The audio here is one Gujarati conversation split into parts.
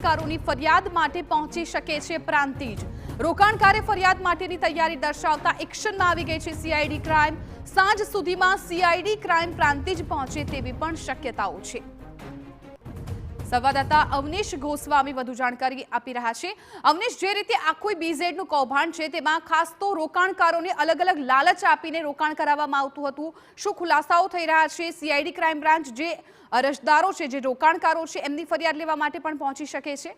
રોકાણકારોની ફરિયાદ માટે પહોંચી શકે છે પ્રાંતિજ। રોકાણકારે ફરિયાદ માટેની તૈયારી દર્શાવતા એક્શનમાં આવી ગઈ છે સીઆઈડી ક્રાઇમ। સાંજ સુધીમાં સીઆઈડી ક્રાઇમ પ્રાંતિજ પહોંચે તેવી પણ શક્યતાઓ છે। સંવાદદાતા અવનીશ ગોસ્વામી વધુ જાણકારી આપી રહ્યા છે। અવનીશ, જે રીતે આખું બીઝેડનું કૌભાંડ છે તેમાં ખાસ તો રોકાણકારોને અલગ અલગ લાલચ આપીને રોકાણ કરાવવામાં આવતું હતું। શું ખુલાસાઓ થઈ રહ્યા છે? સીઆઈડી ક્રાઇમ બ્રાન્ચ જે અરજદારો છે, જે રોકાણકારો છે, એમની ફરિયાદ લેવા માટે પણ પહોંચી શકે છે?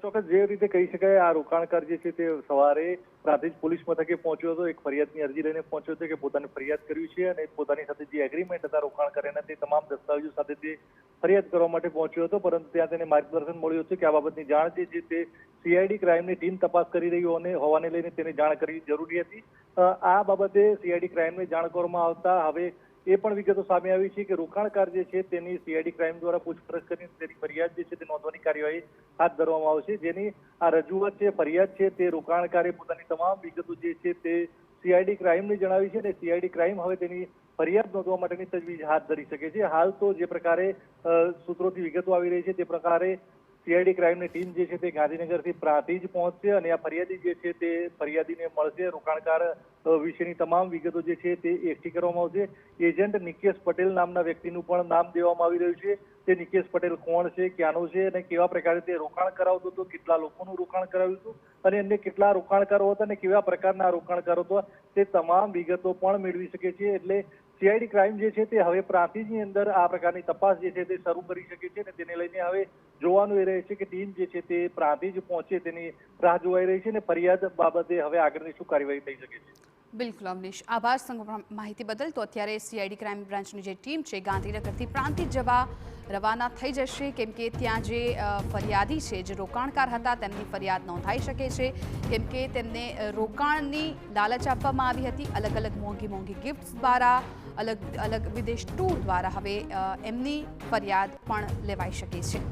ચોક્કસ જે રીતે કહી શકાય, આ રોકાણકાર જે છે તે સવારે પ્રાંતિજ પોલીસ મથકે પહોંચ્યો હતો। એક ફરિયાદની અરજી લઈને પહોંચ્યો હતો કે પોતાની ફરિયાદ કરવી છે અને પોતાની સાથે જે એગ્રીમેન્ટ હતા રોકાણકારોના તે તમામ દસ્તાવેજો સાથે તે ફરિયાદ કરવા માટે પહોંચ્યો હતો। પરંતુ ત્યાં તેને માર્ગદર્શન મળ્યું હતું કે આ બાબતની જાણ જે છે તે સીઆઈડી ક્રાઇમની ટીમ તપાસ કરી રહી હોવાને લઈને તેને જાણ કરવી જરૂરી હતી। આ બાબતે સીઆઈડી ક્રાઇમને જાણ કરવામાં આવતા હવે એ પણ વિગતો સામે આવી છે કે રોકાણકાર જે છે તેની સીઆઈડી ક્રાઇમ દ્વારા પૂછપરછ કરીને તેની ફરિયાદ જે છે તે નોંધવાની કાર્યવાહી હાથ ધરવામાં આવશે। જેની આ રજૂઆત છે, ફરિયાદ છે, તે રોકાણકારે પોતાની તમામ વિગતો જે છે તે સીઆઈડી ક્રાઇમને જણાવી છે અને સીઆઈડી ક્રાઇમ હવે તેની ફરિયાદ નોંધવા માટેની તજવીજ હાથ ધરી શકે છે। હાલ તો જે પ્રકારે સૂત્રોથી વિગતો આવી રહી છે તે પ્રકારે સીઆઈડી ક્રાઇમની ટીમ જે છે તે ગાંધીનગરથી પ્રાંતિજ પહોંચશે અને આ ફરિયાદી જે છે તે ફરિયાદીને મળશે। રોકાણકાર વિશેની તમામ વિગતો જે છે તે એકઠી કરવામાં આવશે। એજન્ટ નિકેશ પટેલ નામના વ્યક્તિનું પણ નામ દેવામાં આવી રહ્યું છે। તે નિકેશ પટેલ કોણ છે, ક્યાંનો છે અને કેવા પ્રકારે તે રોકાણ કરાવતો હતો, કેટલા લોકોનું રોકાણ કરાવ્યું હતું અને અન્ય કેટલા રોકાણકારો હતા અને કેવા પ્રકારના રોકાણકારો હતા, તે તમામ વિગતો પણ મેળવી શકે છે। એટલે સીઆઈડી ક્રાઇમ જે છે તે હવે પ્રાંતિજની અંદર આ પ્રકારની તપાસ જે છે તે શરૂ કરી શકે છે અને તેને લઈને હવે જોવાનું એ રહે છે કે ટીમ જે છે તે પ્રાંતિજ પહોંચે તેની રાહ જોવાઈ રહી છે અને ફરિયાદ બાબતે હવે આગળની શું કાર્યવાહી થઈ શકે છે। બિલકુલ અવનીશ, આભાર સંપૂર્ણ માહિતી બદલ। તો અત્યારે સીઆઈડી ક્રાઇમ બ્રાન્ચની જે ટીમ છે ગાંધીનગરથી પ્રાંતિજ જવા રવાના થઈ જશે, કેમ કે ત્યાં જે ફરિયાદી છે, જે રોકાણકાર હતા, તેમની ફરિયાદ નોંધાઈ શકે છે કેમ કે તેમને રોકાણની લાલચ આપવામાં આવી હતી। અલગ અલગ મોંઘી ગિફ્ટ્સ દ્વારા, અલગ અલગ વિદેશ ટૂર દ્વારા હવે એમની ફરિયાદ પણ લેવાઈ શકે છે।